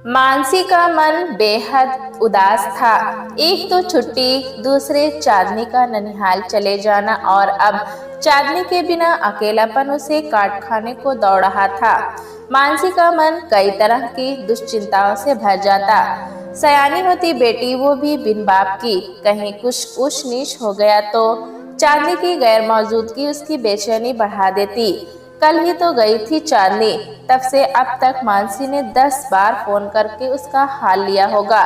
मानसी का मन बेहद उदास था। एक तो छुट्टी, दूसरे चांदनी का ननिहाल चले जाना और अब चांदनी के बिना अकेलापन उसे काट खाने को दौड़ रहा था। मानसी का मन कई तरह की दुश्चिंताओं से भर जाता। सयानी होती बेटी, वो भी बिन बाप की, कहीं कुछ ऊंच नीच हो गया तो चांदनी की गैर मौजूदगी उसकी बेचैनी बढ़ा देती। कल ही तो गई थी चांदनी, तब से अब तक मानसी ने 10 बार फोन करके उसका हाल लिया होगा।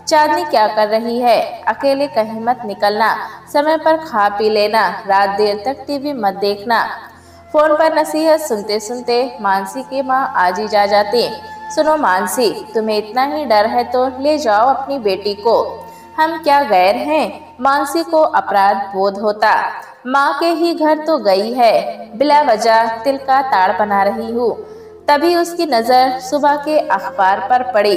चांदनी क्या कर रही है? अकेले कहीं मत निकलना, समय पर खा पी लेना, रात देर तक टीवी मत देखना। फोन पर नसीहत सुनते सुनते मानसी की माँ आज ही जा जाती। सुनो मानसी, तुम्हें इतना ही डर है तो ले जाओ अपनी बेटी को। हम क्या गैर हैं? मानसी को अपराध बोध होता। माँ के ही घर तो गई है, बिला वजह तिल का ताड़ बना रही हूँ। तभी उसकी नजर सुबह के अखबार पर पड़ी।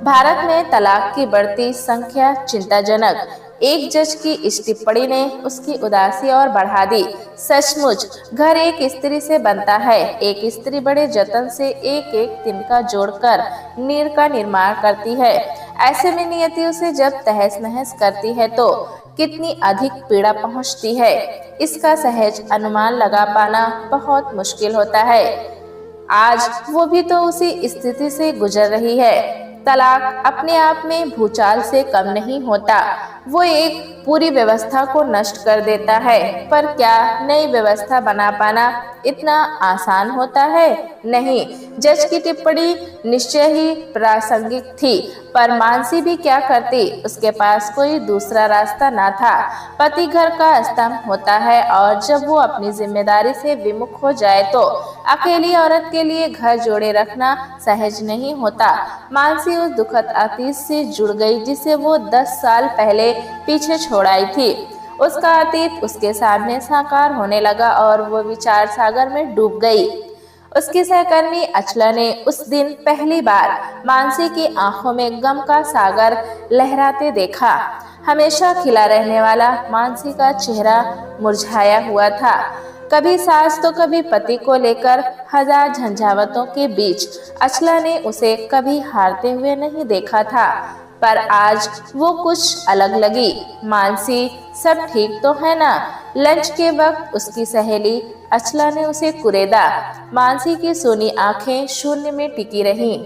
भारत में तलाक की बढ़ती संख्या चिंताजनक। एक जज की इस टिप्पणी ने उसकी उदासी और बढ़ा दी। सचमुच घर एक स्त्री से बनता है। एक स्त्री बड़े जतन से एक एक तिनका जोड़कर नीड़ का निर्माण करती है। ऐसे में नियति उसे जब तहस नहस करती है तो कितनी अधिक पीड़ा पहुंचती है, इसका सहज अनुमान लगा पाना बहुत मुश्किल होता है। आज वो भी तो उसी स्थिति से गुजर रही है। तलाक अपने आप में भूचाल से कम नहीं होता, वो एक पूरी व्यवस्था को नष्ट कर देता है। पर क्या नई व्यवस्था बना पाना इतना आसान होता है? नहीं। जज की टिप्पणी निश्चय ही प्रासंगिक थी, पर मानसी भी क्या करती? उसके पास कोई दूसरा रास्ता ना था। पति घर का स्तंभ होता है और जब वो अपनी जिम्मेदारी से विमुख हो जाए तो अकेली औरत के लिए घर जोड़े रखना सहज नहीं होता। मानसी उस दुखद अतीत से जुड़ गई जिसे वो 10 साल पहले पीछे छोड़ आई थी। उसका अतीत उसके सामने साकार होने लगा और वो विचार सागर में डूब गई। उसकी सहकर्मी अचला ने उस दिन पहली बार मानसी की आंखों में गम का सागर लहराते देखा। हमेशा खिला रहने वाला मानसी का चेहरा मुरझाया हुआ था। कभी सास तो कभी पति को लेकर हजार झंझावतों के बीच अचला ने उसे कभी हारते हुए नहीं देखा था, पर आज वो कुछ अलग लगी। मानसी, सब ठीक तो है ना? लंच के वक्त उसकी सहेली अचला ने उसे कुरेदा। मानसी की सोनी आंखें शून्य में टिकी रहीं,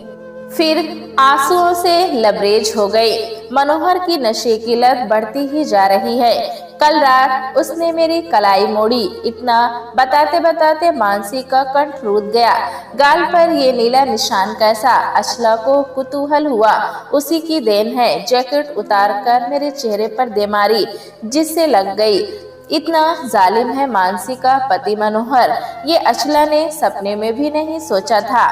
फिर आंसुओं से लबरेज हो गई। मनोहर की नशे की लत बढ़ती ही जा रही है। कल रात उसने मेरी कलाई मोड़ी, इतना बताते बताते मानसी का कंठ रुक गया। गाल पर ये नीला निशान कैसा? अचला को कुतूहल हुआ। उसी की देन है। जैकेट उतार कर मेरे चेहरे पर दे मारी, जिससे लग गई। इतना जालिम है मानसी का पति मनोहर, ये अचला ने सपने में भी नहीं सोचा था।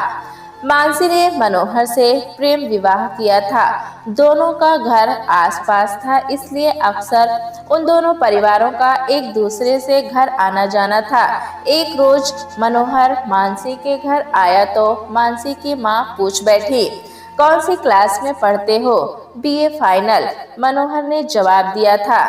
मानसी ने मनोहर से प्रेम विवाह किया था। दोनों का घर आसपास था, इसलिए अक्सर उन दोनों परिवारों का एक दूसरे से घर आना जाना था। एक रोज मनोहर मानसी के घर आया तो मानसी की माँ पूछ बैठी, कौन सी क्लास में पढ़ते हो? बीए फाइनल, मनोहर ने जवाब दिया था।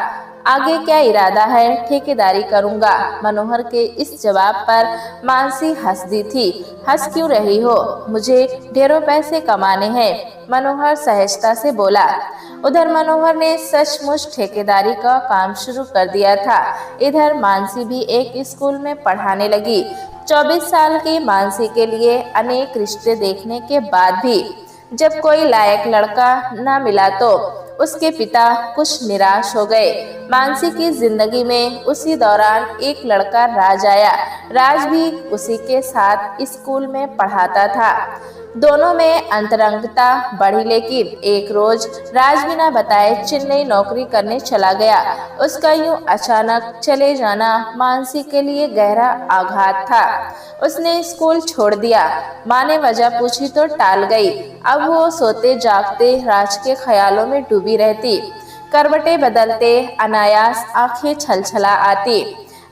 आगे क्या इरादा है? ठेकेदारी करूंगा। मनोहर के इस जवाब पर मानसी हंस दी थी। हंस क्यों रही हो? मुझे ढेरों पैसे कमाने हैं, मनोहर सहजता से बोला। उधर मनोहर ने सचमुच ठेकेदारी का काम शुरू कर दिया था। इधर मानसी भी एक स्कूल में पढ़ाने लगी। 24 साल की मानसी के लिए अनेक रिश्ते देखने के बाद भी जब कोई लायक लड़का न मिला तो उसके पिता कुछ निराश हो गए। मानसी की जिंदगी में उसी दौरान एक लड़का राज आया। राज भी उसी के साथ स्कूल में पढ़ाता था। दोनों में अंतरंगता बढ़ी, लेकिन एक रोज राज बिना बताए चेन्नई नौकरी करने चला गया। उसका यूं अचानक चले जाना मानसी के लिए गहरा आघात था। उसने स्कूल छोड़ दिया। माँ ने वजह पूछी तो टाल गई। अब वो सोते जागते राज के ख्यालों में डूबी रहती। करवटें बदलते अनायास आंखें छलछला आती।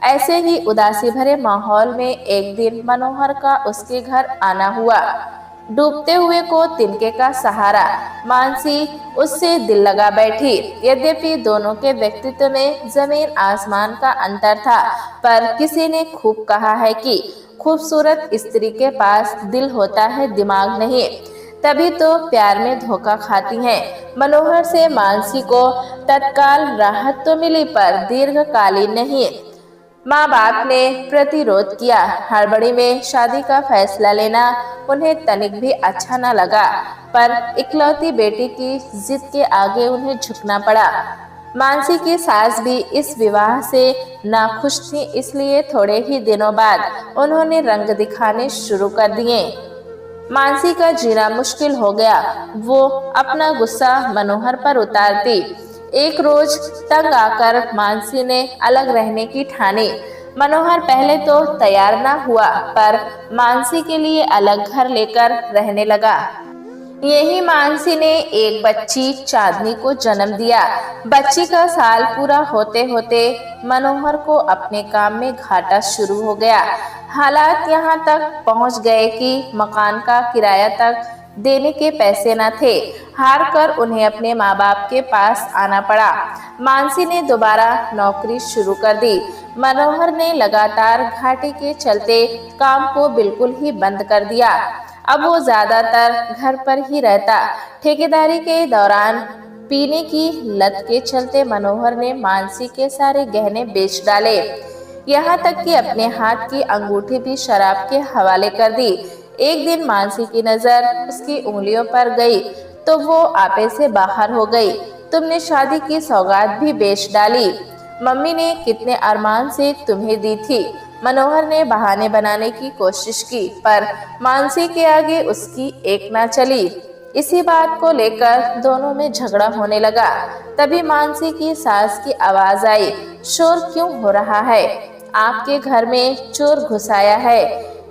ऐसे ही उदासी भरे माहौल में एक दिन मनोहर का उसके घर आना हुआ। डूबते हुए को तिनके का सहारा, मानसी उससे दिल लगा बैठी। यद्यपि दोनों के व्यक्तित्व में जमीन आसमान का अंतर था, पर किसी ने खूब कहा है कि खूबसूरत स्त्री के पास दिल होता है, दिमाग नहीं। तभी तो प्यार में धोखा खाती हैं। मनोहर से मानसी को तत्काल राहत तो मिली पर दीर्घकालीन नहीं। माँ बाप ने प्रतिरोध किया। हड़बड़ी में शादी का फैसला लेना उन्हें तनिक भी अच्छा न लगा, पर इकलौती बेटी की जिद के आगे उन्हें झुकना पड़ा। मानसी की सास भी इस विवाह से नाखुश थी, इसलिए थोड़े ही दिनों बाद उन्होंने रंग दिखाने शुरू कर दिए। मानसी का जीना मुश्किल हो गया। वो अपना गुस्सा मनोहर पर उतारती। एक रोज तंग आकर मानसी ने अलग रहने की ठानी। मनोहर पहले तो तैयार ना हुआ, पर मानसी के लिए अलग घर लेकर रहने लगा। यही मानसी ने एक बच्ची चांदनी को जन्म दिया। बच्ची का साल पूरा होते होते मनोहर को अपने काम में घाटा शुरू हो गया। हालात यहाँ तक पहुँच गए कि मकान का किराया तक देने के पैसे न थे। हार कर उन्हें अपने माँ बाप के पास आना पड़ा। मानसी ने दोबारा नौकरी शुरू कर दी। मनोहर ने लगातार घाटे के चलते काम को बिल्कुल ही बंद कर दिया। अब वो ज्यादातर घर पर ही रहता। ठेकेदारी के दौरान पीने की लत के चलते मनोहर ने मानसी के सारे गहने बेच डाले। यहाँ तक कि अपने हाथ की अंगूठी भी शराब के हवाले कर दी। एक दिन मानसी की नजर उसकी उंगलियों पर गई तो वो आपे से बाहर हो गई। तुमने शादी की सौगात भी बेच डाली। मम्मी ने कितने अरमान से तुम्हें दी थी। मनोहर ने बहाने बनाने की कोशिश की, पर मानसी के आगे उसकी एक ना चली। इसी बात को लेकर दोनों में झगड़ा होने लगा। तभी मानसी की सास की आवाज आई, शोर क्यों हो रहा है? आपके घर में चोर घुस आया है।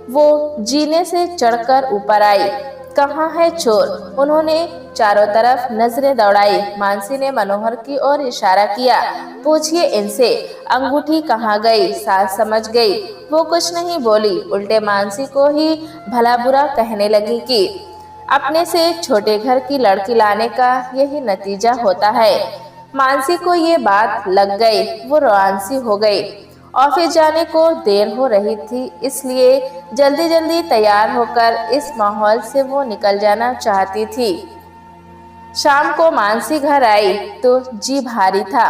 वो जीने से चढ़कर ऊपर आई। कहाँ है चोर? उन्होंने चारों तरफ नजरें दौड़ाई। मानसी ने मनोहर की ओर इशारा किया, पूछिए इनसे अंगूठी कहाँ गई? सास समझ गई। वो कुछ नहीं बोली, उल्टे मानसी को ही भला बुरा कहने लगी कि अपने से छोटे घर की लड़की लाने का यही नतीजा होता है। मानसी को ये बात लग गई। वो रोआंसी हो गई। ऑफिस जाने को देर हो रही थी, इसलिए जल्दी जल्दी तैयार होकर इस माहौल से वो निकल जाना चाहती थी। शाम को मानसी घर आई तो जी भारी था।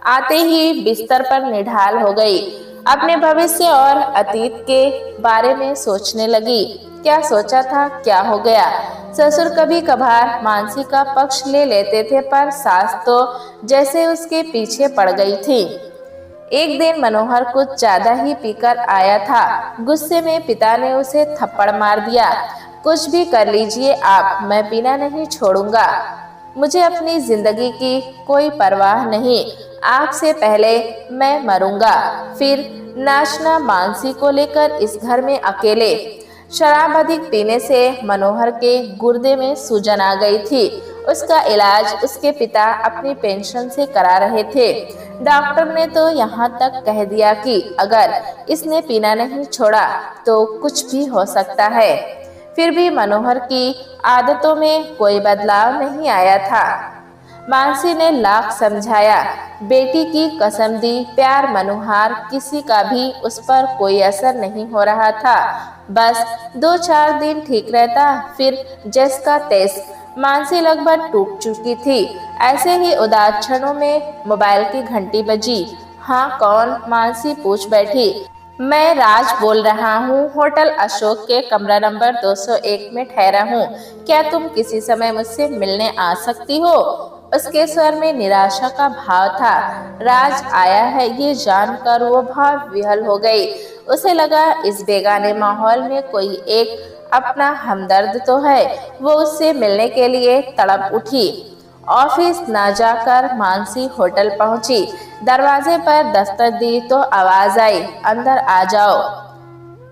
आते ही बिस्तर पर निढाल हो गई। अपने भविष्य और अतीत के बारे में सोचने लगी। क्या सोचा था, क्या हो गया? ससुर कभी कभार मानसी का पक्ष ले लेते थे, पर सास तो जैसे उसके पीछे पड़ गई थी। एक दिन मनोहर कुछ ज्यादा ही पीकर आया था। गुस्से में पिता ने उसे थप्पड़ मार दिया। कुछ भी कर लीजिए आप, मैं पीना नहीं छोड़ूंगा। मुझे अपनी जिंदगी की कोई परवाह नहीं। आपसे पहले मैं मरूंगा। फिर नाचना मानसी को लेकर इस घर में अकेले। शराब अधिक पीने से मनोहर के गुर्दे में सूजन आ गई थी। उसका इलाज उसके पिता अपनी पेंशन से करा रहे थे। डॉक्टर ने तो यहाँ तक कह दिया कि अगर इसने पीना नहीं छोड़ा तो कुछ भी हो सकता है। फिर भी मनोहर की आदतों में कोई बदलाव नहीं आया था। मानसी ने लाख समझाया, बेटी की कसम दी, प्यार मनोहर किसी का भी उस पर कोई असर नहीं हो रहा था। बस 2-4 दिन ठीक रहता, फिर जैस का तैस। मानसी लगभग टूट चुकी थी। ऐसे ही उदास क्षणों में मोबाइल की घंटी बजी। हाँ कौन? मानसी पूछ बैठी। मैं राज बोल रहा हूँ, होटल अशोक के कमरा नंबर 201 में ठहरा हूँ। क्या तुम किसी समय मुझसे मिलने आ सकती हो? उसके स्वर में निराशा का भाव था। राज आया है ये जानकर वो भाव विह्वल हो गई। उसे लगा इस बेगाने माहौल में कोई एक अपना हमदर्द तो है। वो उससे मिलने के लिए तड़प उठी। ऑफिस ना जाकर मानसी होटल पहुंची। दरवाजे पर दस्तक दी तो आवाज आई, अंदर आ जाओ।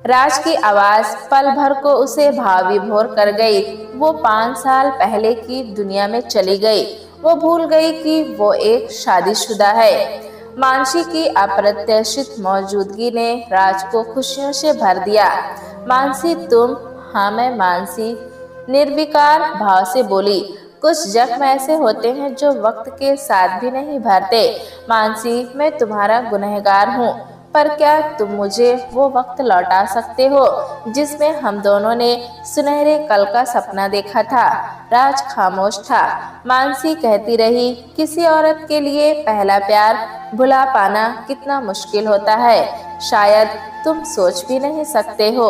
राज की आवाज पल भर को उसे भाव विभोर कर गई। वो 5 साल पहले की दुनिया में चली गई। वो भूल गई कि वो एक शादीशुदा है। मानसी की अप्रत्याशित मौजूदगी ने राज को खुशियों से भर दिया। मानसी तुम? हाँ मैं मानसी निर्विकार भाव से बोली। कुछ जख्म ऐसे होते हैं जो वक्त के साथ भी नहीं भरते। मानसी मैं तुम्हारा गुनहगार हूँ। पर क्या तुम मुझे वो वक्त लौटा सकते हो जिसमें हम दोनों ने सुनहरे कल का सपना देखा था? राज खामोश था। मानसी कहती रही, किसी औरत के लिए पहला प्यार भुला पाना कितना मुश्किल होता है, शायद तुम सोच भी नहीं सकते हो।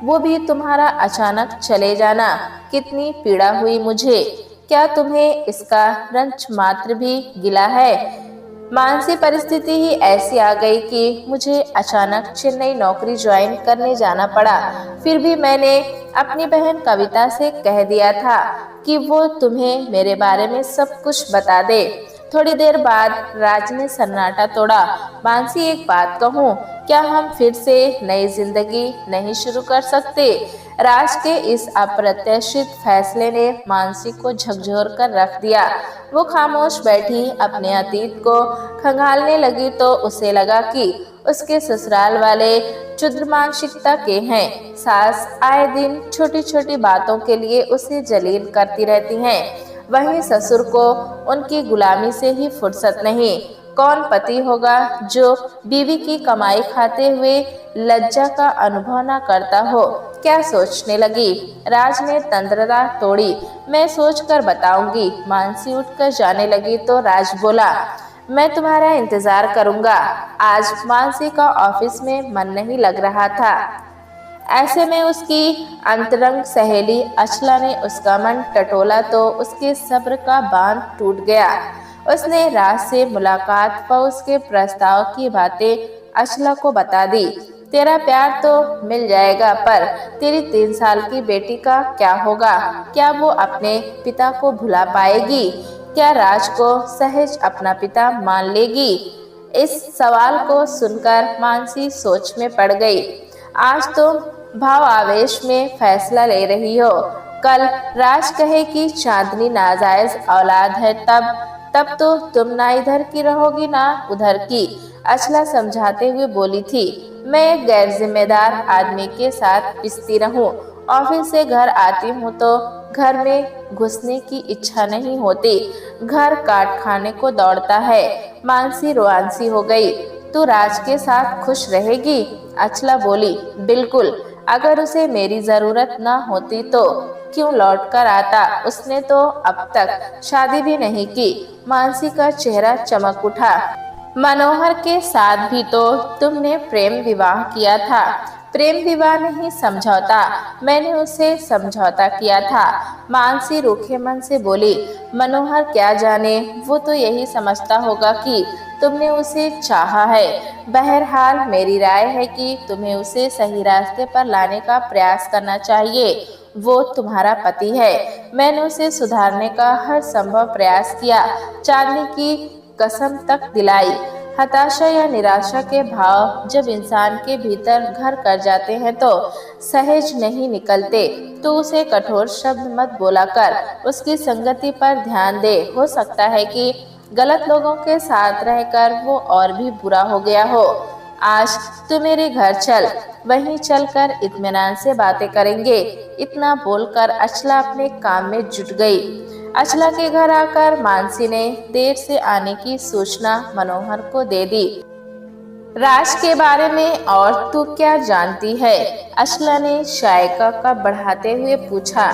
वो भी तुम्हारा अचानक चले जाना, कितनी पीड़ा हुई मुझे। क्या तुम्हें इसका रंच मात्र भी गिला है? मानसी परिस्थिति ही ऐसी आ गई कि मुझे अचानक चेन्नई नौकरी ज्वाइन करने जाना पड़ा। फिर भी मैंने अपनी बहन कविता से कह दिया था कि वो तुम्हें मेरे बारे में सब कुछ बता दे। थोड़ी देर बाद राज ने सन्नाटा तोड़ा। मानसी, एक बात कहूँ, क्या हम फिर से नई जिंदगी नहीं शुरू कर सकते? राज के इस अप्रत्याशित फैसले ने मानसी को झकझोर कर रख दिया। वो खामोश बैठी अपने अतीत को खंगालने लगी तो उसे लगा कि उसके ससुराल वाले क्षुद्र मानसिकता के हैं। सास आए दिन छोटी छोटी बातों के लिए उसे जलील करती रहती हैं। वहीं ससुर को उनकी गुलामी से ही फुर्सत नहीं। कौन पति होगा जो बीवी की कमाई खाते हुए लज्जा का अनुभव न करता हो? क्या सोचने लगी? राज ने तंद्रता तोड़ी। मैं सोच कर बताऊंगी। मानसी उठकर जाने लगी तो राज बोला, मैं तुम्हारा इंतजार करूंगा। आज मानसी का ऑफिस में मन नहीं लग रहा था। ऐसे में उसकी अंतरंग सहेली अचला ने उसका मन टटोला तो उसके सब्र का बांध टूट गया। उसने राज से मुलाकात व उसके प्रस्ताव की बातें अचला को बता दी। तेरा प्यार तो मिल जाएगा, पर तेरी 3 साल की बेटी का क्या होगा? क्या वो अपने पिता को भुला पाएगी? क्या राज को सहज अपना पिता मान लेगी? इस सवाल को सुनकर मानसी सोच में पड़ गई। आज तुम भाव आवेश में फैसला ले रही हो, कल राज कहे कि चांदनी नाजायज औलाद है, तब तो तुम ना इधर की रहोगी ना उधर की। अचला समझाते हुए बोली थी, मैं एक गैर जिम्मेदार आदमी के साथ पिसती रहूं। ऑफिस से घर आती हूँ तो घर में घुसने की इच्छा नहीं होती। घर काट खाने को दौड़ता है। मानसी रोआंसी हो गई। तू राज के साथ खुश रहेगी? अचला बोली, बिल्कुल। अगर उसे मेरी जरूरत न होती तो क्यों लौट कर आता? उसने तो अब तक शादी भी नहीं की। मानसी का चेहरा चमक उठा। मनोहर के साथ भी तो तुमने प्रेम विवाह किया था। प्रेम विवाह नहीं, समझौता। मैंने उसे समझौता किया था। मानसी रूखे मन से बोली, मनोहर क्या जाने, वो तो यही समझता होगा कि तुमने उसे चाहा है। बहरहाल मेरी राय है कि तुम्हें उसे सही रास्ते पर लाने का प्रयास करना चाहिए। वो तुम्हारा पति है। मैंने उसे सुधारने का हर संभव प्रयास किया, चांदनी की कसम तक दिलाई। हताशा या निराशा के भाव जब इंसान के भीतर घर कर जाते हैं तो सहज नहीं निकलते। तो उसे कठोर शब्द मत बोला कर, उसकी संगति पर ध्यान दे। हो सकता है कि गलत लोगों के साथ रहकर वो और भी बुरा हो गया हो। आज तू मेरे घर चल, वहीं चलकर इत्मीनान से बातें करेंगे। इतना बोलकर अचला अपने काम में जुट गई। अचला के घर आकर मानसी ने देर से आने की सूचना मनोहर को दे दी। राज के बारे में और तू क्या जानती है? अचला ने शायका का बढ़ाते हुए पूछा।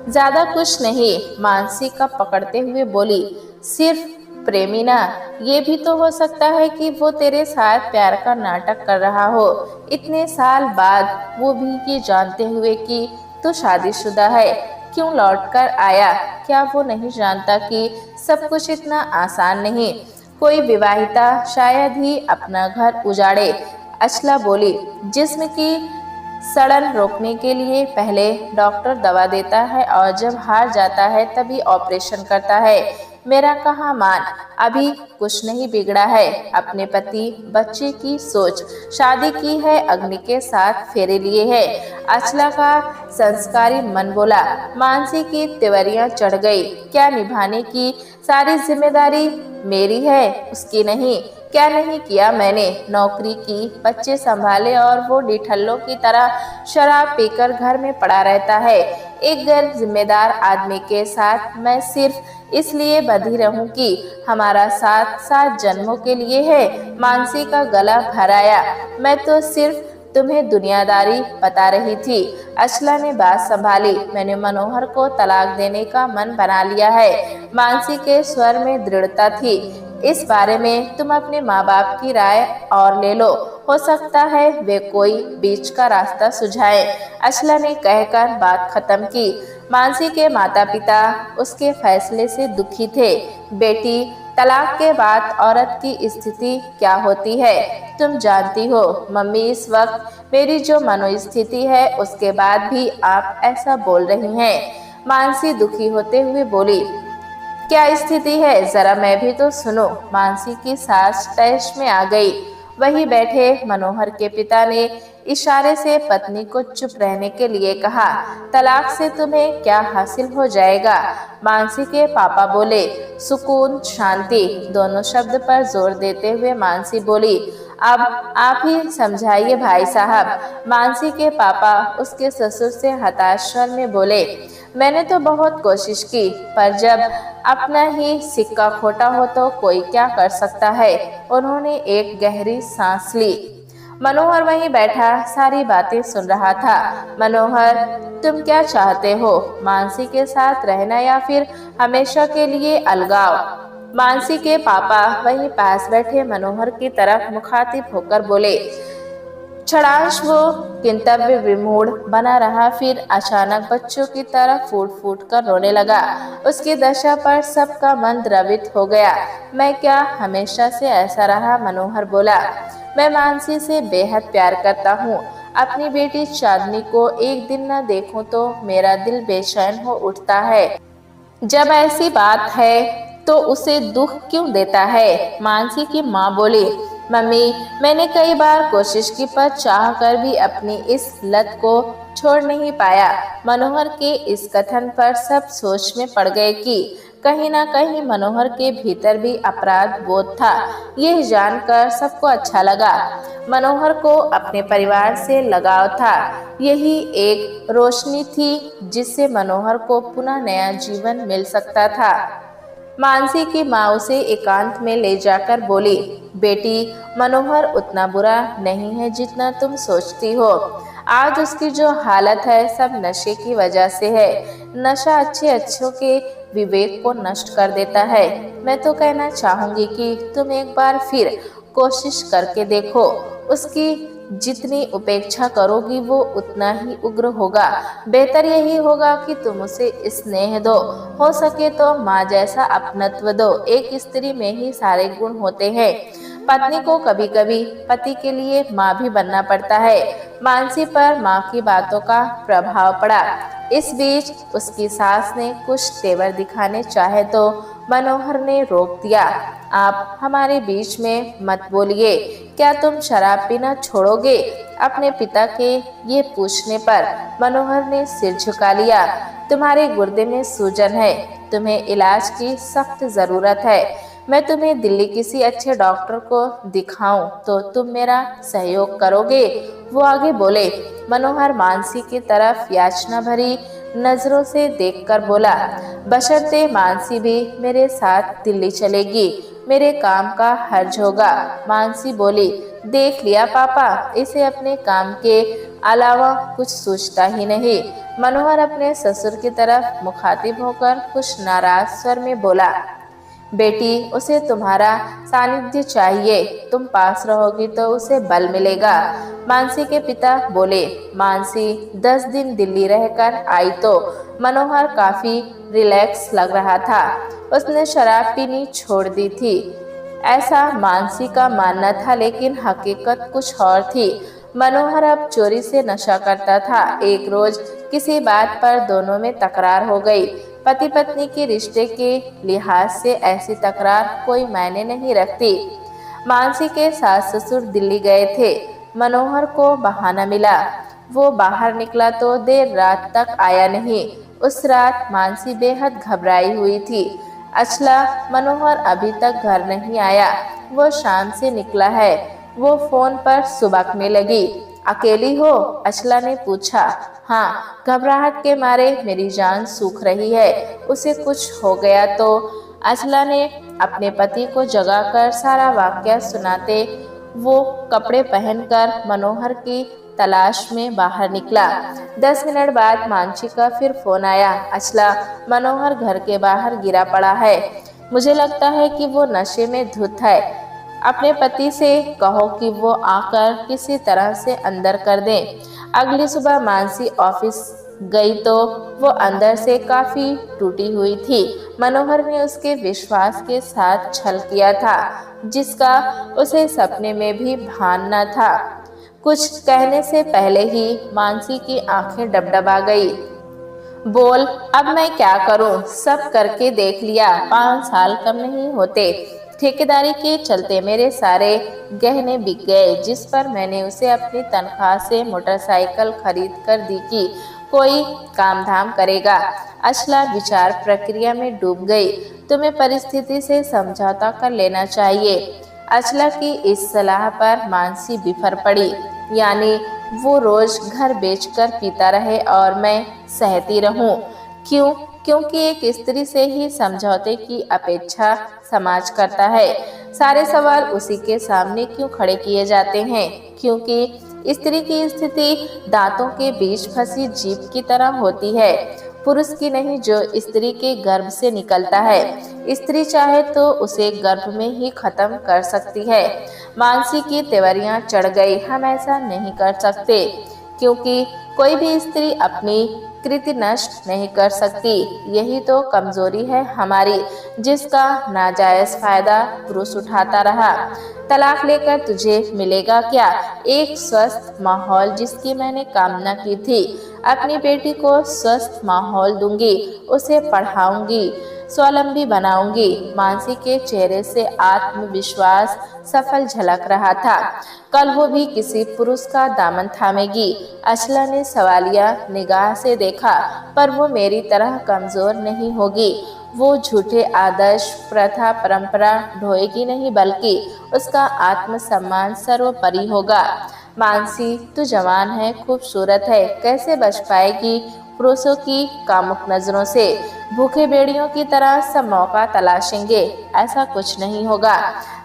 ज्यादा कुछ नहीं, मानसी का पकड़ते हुए बोली। सिर्फ प्रेमी ना, ये भी तो हो सकता है कि वो तेरे साथ प्यार का नाटक कर रहा हो, इतने साल बाद, वो भी ये जानते हुए कि तू शादीशुदा है। क्यों लौट कर आया? क्या वो नहीं जानता कि सब कुछ इतना आसान नहीं? कोई विवाहिता शायद ही अपना घर उजाड़े। अचला बोली, जिस्म की सड़न रोकने के लिए पहले डॉक्टर दवा देता है और जब हार जाता है तभी ऑपरेशन करता है। मेरा कहा मान, अभी कुछ नहीं बिगड़ा है। अपने पति बच्चे की सोच, शादी की है, अग्नि के साथ फेरे लिए है। अचला का संस्कारी मन बोला। मानसी की तिवरियां चढ़ गई। क्या निभाने की सारी जिम्मेदारी मेरी है, उसकी नहीं? क्या नहीं किया मैंने। नौकरी की, बच्चे संभाले और वो निठल्लों की तरह शराब पीकर घर में पड़ा रहता है। एक गैर जिम्मेदार आदमी के साथ मैं सिर्फ इसलिए बंधी रहूं कि हमारा साथ 7 जन्मों के लिए है। मानसी का गला भर आया। मैं तो सिर्फ तुम्हें दुनियादारी बता रही थी। अचला ने बात संभाली। मैंने मनोहर को तलाक देने का मन बना लिया है। मानसी के स्वर में दृढ़ता थी। इस बारे में तुम अपने माँ बाप की राय और ले लो, हो सकता है वे कोई बीच का रास्ता सुझाए। अचला ने कहकर बात खत्म की। मानसी के माता पिता उसके फैसले से दुखी थे। बेटी, तलाक के बाद औरत की स्थिति क्या होती है तुम जानती हो। मम्मी, इस वक्त मेरी जो मनोस्थिति है उसके बाद भी आप ऐसा बोल रही हैं। मानसी दुखी होते हुए बोली, क्या स्थिति है, जरा मैं भी तो सुनो। मानसी की सास तैश में आ गई। वही बैठे मनोहर के पिता ने इशारे से पत्नी को चुप रहने के लिए कहा। तलाक से तुम्हें क्या हासिल हो जाएगा? मानसी के पापा बोले। सुकून, शांति। दोनों शब्द पर जोर देते हुए मानसी बोली, अब आप ही समझाइए भाई साहब। मानसी के पापा उसके ससुर से हताश स्वर में बोले, मैंने तो बहुत कोशिश की, पर जब अपना ही सिक्का खोटा हो तो कोई क्या कर सकता है। उन्होंने एक गहरी सांस ली। मनोहर वहीं बैठा सारी बातें सुन रहा था। मनोहर, तुम क्या चाहते हो? मानसी के साथ रहना या फिर हमेशा के लिए अलगाव? मानसी के पापा वहीं पास बैठे मनोहर की तरफ मुखातिब होकर बोले। क्षणांश वो किंतव्य विमूढ़ बना रहा, फिर अचानक बच्चों की तरह फूट फूट कर रोने लगा। उसकी दशा पर सबका मन द्रवित हो गया। मैं क्या हमेशा से ऐसा रहा? मनोहर बोला। मैं मानसी से बेहद प्यार करता हूँ। अपनी बेटी चांदनी को एक दिन न देखूं तो मेरा दिल बेचैन हो उठता है। जब ऐसी बात है तो उसे दुख क्यों देता है? मानसी की माँ बोली, मम्मी, मैंने कई बार कोशिश की पर चाह कर भी अपनी इस लत को छोड़ नहीं पाया। मनोहर के इस कथन पर सब सोच में पड़ गए कि कहीं ना कहीं मनोहर के भीतर भी अपराध बोध था। यह जानकर सबको अच्छा लगा। मनोहर को अपने परिवार से लगाव था। यही एक रोशनी थी जिससे मनोहर को पुनः नया जीवन मिल सकता था। मानसी की माँ उसे एकांत में ले जाकर बोली, बेटी, मनोहर उतना बुरा नहीं है जितना तुम सोचती हो। आज उसकी जो हालत है सब नशे की वजह से है। नशा अच्छे अच्छों के विवेक को नष्ट कर देता है। मैं तो कहना चाहूंगी कि तुम एक बार फिर कोशिश करके देखो। उसकी जितनी उपेक्षा करोगी वो उतना ही उग्र होगा। बेहतर यही होगा कि तुम उसे स्नेह दो, हो सके तो माँ जैसा अपनत्व दो। एक स्त्री में ही सारे गुण होते हैं। पत्नी को कभी कभी पति के लिए माँ भी बनना पड़ता है। मानसी पर माँ की बातों का प्रभाव पड़ा। इस बीच उसकी सास ने कुछ तेवर दिखाने चाहे तो मनोहर ने रोक दिया। आप हमारे बीच में मत बोलिए। क्या तुम शराब पीना छोड़ोगे? अपने पिता के ये पूछने पर मनोहर ने सिर झुका लिया। तुम्हारे गुर्दे में सूजन है, तुम्हें इलाज की सख्त जरूरत है। मैं तुम्हें दिल्ली किसी अच्छे डॉक्टर को दिखाऊं तो तुम मेरा सहयोग करोगे? वो आगे बोले। मनोहर मानसी की तरफ याचना भरी नजरों से देखकर बोला, बशर्ते मानसी भी मेरे साथ दिल्ली चलेगी, मेरे काम का हर्ज होगा। मानसी बोली, देख लिया पापा, इसे अपने काम के अलावा कुछ सोचता ही नहीं। मनोहर अपने ससुर की तरफ मुखातिब होकर कुछ नाराज स्वर में बोला, बेटी, उसे तुम्हारा सानिध्य चाहिए। तुम पास रहोगी तो उसे बल मिलेगा। मानसी के पिता बोले। मानसी 10 दिन दिल्ली रहकर आई तो मनोहर काफी रिलैक्स लग रहा था। उसने शराब पीनी छोड़ दी थी, ऐसा मानसी का मानना था, लेकिन हकीकत कुछ और थी। मनोहर अब चोरी से नशा करता था। एक रोज किसी बात पर दोनों में तकरार हो गई। पति पत्नी के रिश्ते के लिहाज से ऐसी तकरार कोई मायने नहीं रखती। मानसी के सास ससुर दिल्ली गए थे। मनोहर को बहाना मिला। वो बाहर निकला तो देर रात तक आया नहीं। उस रात मानसी बेहद घबराई हुई थी। अचला, मनोहर अभी तक घर नहीं आया। वो शाम से निकला है। वो फोन पर सुबकने लगी। अकेली हो? अचला ने पूछा। हाँ, घबराहट के मारे मेरी जान सूख रही है। उसे कुछ हो गया तो? अचला ने अपने पति को जगाकर सारा वाकया सुनाते वो कपड़े पहनकर मनोहर की तलाश में बाहर निकला। 10 मिनट बाद मानसी का फिर फोन आया। अचला, मनोहर घर के बाहर गिरा पड़ा है। मुझे लगता है कि वो नशे में धुत है। अपने पति से कहो कि वो आकर किसी तरह से अंदर कर दे। अगली सुबह मानसी ऑफिस गई तो वो अंदर से काफी टूटी हुई थी। मनोहर ने उसके विश्वास के साथ छल किया था, जिसका उसे सपने में भी भान न था। कुछ कहने से पहले ही मानसी की आंखें डबडबा गई। बोल, अब मैं क्या करूं? सब करके देख लिया, 5 साल कम नहीं होते। ठेकेदारी के चलते मेरे सारे गहने बिक गए, जिस पर मैंने उसे अपनी तनख्वाह से मोटरसाइकिल खरीद कर दी कि कोई काम धाम करेगा। अचला विचार प्रक्रिया में डूब गई। तुम्हें परिस्थिति से समझौता कर लेना चाहिए। अचला की इस सलाह पर मानसी बिफर पड़ी। यानी वो रोज घर बेचकर पीता रहे और मैं सहती रहूं। क्यों? क्योंकि एक स्त्री से ही समझौते की अपेक्षा समाज करता है। सारे सवाल उसी के सामने क्यों खड़े किए जाते हैं? क्योंकि स्त्री की स्थिति दांतों के बीच फंसी जीभ की तरह होती है, पुरुष की नहीं जो स्त्री के गर्भ से निकलता है। स्त्री चाहे तो उसे गर्भ में ही खत्म कर सकती है। मानसी की तेवरियां चढ़ गई। हम ऐसा नहीं कर सकते, क्योंकि कोई भी स्त्री अपनी कृति नष्ट नहीं कर सकती। यही तो कमजोरी है हमारी, जिसका नाजायज फायदा पुरुष उठाता रहा। तलाक लेकर तुझे मिलेगा क्या? एक स्वस्थ माहौल जिसकी मैंने कामना की थी। अपनी बेटी को स्वस्थ माहौल दूंगी, उसे पढ़ाऊंगी, स्वावलंबी बनाऊंगी। मानसी के चेहरे से आत्मविश्वास सफल झलक रहा था। कल वो भी किसी पुरुष का दामन थामेगी। अचला ने सवालिया निगाह से देखा। पर वो मेरी तरह कमजोर नहीं होगी। वो झूठे आदर्श, प्रथा, परंपरा ढोएगी नहीं, बल्कि उसका आत्मसम्मान सर्वोपरि होगा। मानसी, तू जवान है, खूबसूरत है, कैसे बच पाएगी पुरुषों की कामुक नजरों से? भूखे भेड़ियों की तरह सब मौका तलाशेंगे? ऐसा कुछ नहीं होगा।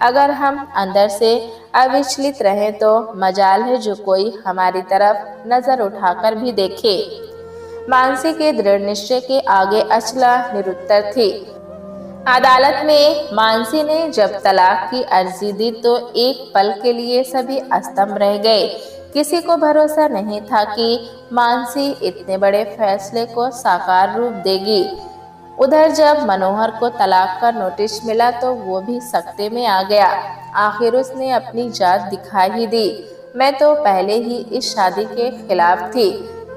अगर हम अंदर से अविचलित रहें तो मजाल है जो कोई हमारी तरफ नजर उठाकर भी देखे। मानसी के दृढ़ निश्चय के आगे अचला निरुत्तर थी। अदालत में मानसी ने जब तलाक की अर्जी दी तो एक पल के लिए सभी अस्तंभ रह गए। किसी को भरोसा नहीं था कि मानसी इतने बड़े फैसले को साकार रूप देगी। उधर जब मनोहर को तलाक का नोटिस मिला तो वो भी सकते में आ गया। आखिर उसने अपनी जात दिखा ही दी। मैं तो पहले ही इस शादी के खिलाफ थी।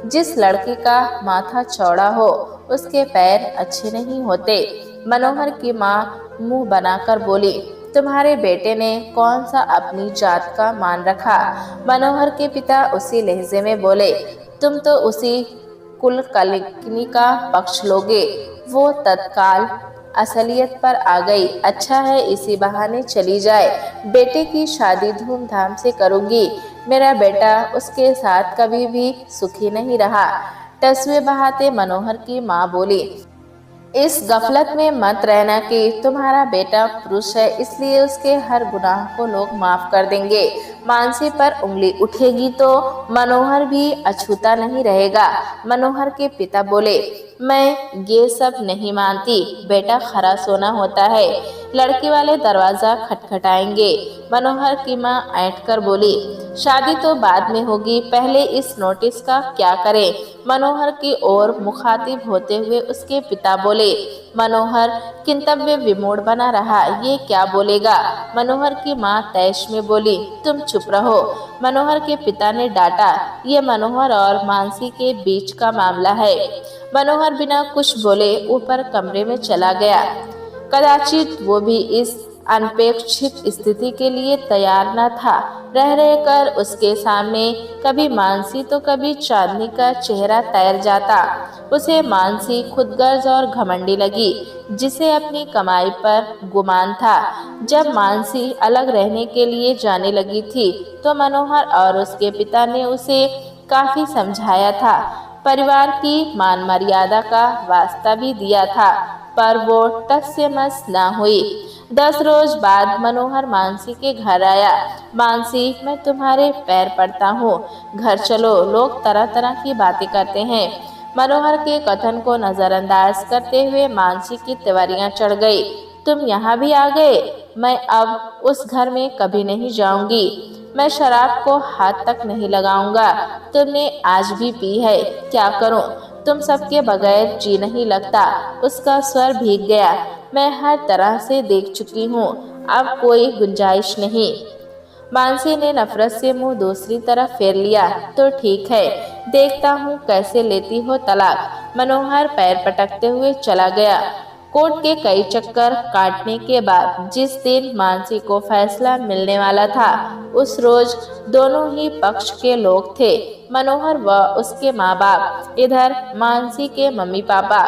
जिस लड़की का माथा चौड़ा हो उसके पैर अच्छे नहीं होते। मनोहर की माँ मुंह बनाकर बोली, तुम्हारे बेटे ने कौन सा अपनी जात का मान रखा? मनोहर के पिता उसी लहजे में बोले, तुम तो उसी कुल कलंकिनी का पक्ष लोगे। वो तत्काल असलियत पर आ गई। अच्छा है, इसी बहाने चली जाए। बेटे की शादी धूमधाम से करूंगी। मेरा बेटा उसके साथ कभी भी सुखी नहीं रहा। टसवे बहाते मनोहर की माँ बोली, इस गफलत में मत रहना कि तुम्हारा बेटा पुरुष है, इसलिए उसके हर गुनाह को लोग माफ कर देंगे। मानसी पर उंगली उठेगी तो मनोहर भी अछूता नहीं रहेगा। मनोहर के पिता बोले, मैं ये सब नहीं मानती। बेटा खरा सोना होता है। लड़की वाले दरवाजा खटखटाएंगे। मनोहर की माँ ऐंठ कर बोली, शादी तो बाद में होगी, पहले इस नोटिस का क्या करें? मनोहर की ओर मुखातिब होते हुए उसके पिता बोले। मनोहर किंतव्य विमूढ़ बना रहा। ये क्या बोलेगा? मनोहर की माँ तैश में बोली, तुम चुप रहो। मनोहर के पिता ने डांटा, ये मनोहर और मानसी के बीच का मामला है। मनोहर बिना कुछ बोले ऊपर कमरे में चला गया। कदाचित वो भी इस अनपेक्षित स्थिति के लिए तैयार न था। रह रहकर उसके सामने कभी मानसी तो कभी चांदनी का चेहरा तैर जाता। उसे मानसी खुदगर्ज और घमंडी लगी, जिसे अपनी कमाई पर गुमान था। जब मानसी अलग रहने के लिए जाने लगी थी तो मनोहर और उसके पिता ने उसे काफी समझाया था। परिवार की मान मर्यादा का वास्ता भी दिया था, पर वो टस से मस न हुई। 10 रोज बाद मनोहर मानसी के घर आया। मानसी, मैं तुम्हारे पैर पड़ता हूँ, घर चलो, लोग तरह तरह की बातें करते हैं। मनोहर के कथन को नजरअंदाज करते हुए मानसी की तिवारियां चढ़ गई। तुम यहाँ भी आ गए? मैं अब उस घर में कभी नहीं जाऊंगी। मैं शराब को हाथ तक नहीं लगाऊंगा। तुमने आज भी पी है, क्या करूं? तुम सबके बगैर जी नहीं लगता। उसका स्वर भीग गया। मैं हर तरह से देख चुकी हूँ, अब कोई गुंजाइश नहीं। मानसी ने नफरत से मुंह दूसरी तरफ फेर लिया। तो ठीक है, देखता हूँ कैसे लेती हो तलाक। मनोहर पैर पटकते हुए चला गया। कोर्ट के कई चक्कर काटने के बाद जिस दिन मानसी को फैसला मिलने वाला था, उस रोज दोनों ही पक्ष के लोग थे, मनोहर व उसके माँ बाप, इधर मानसी के मम्मी पापा।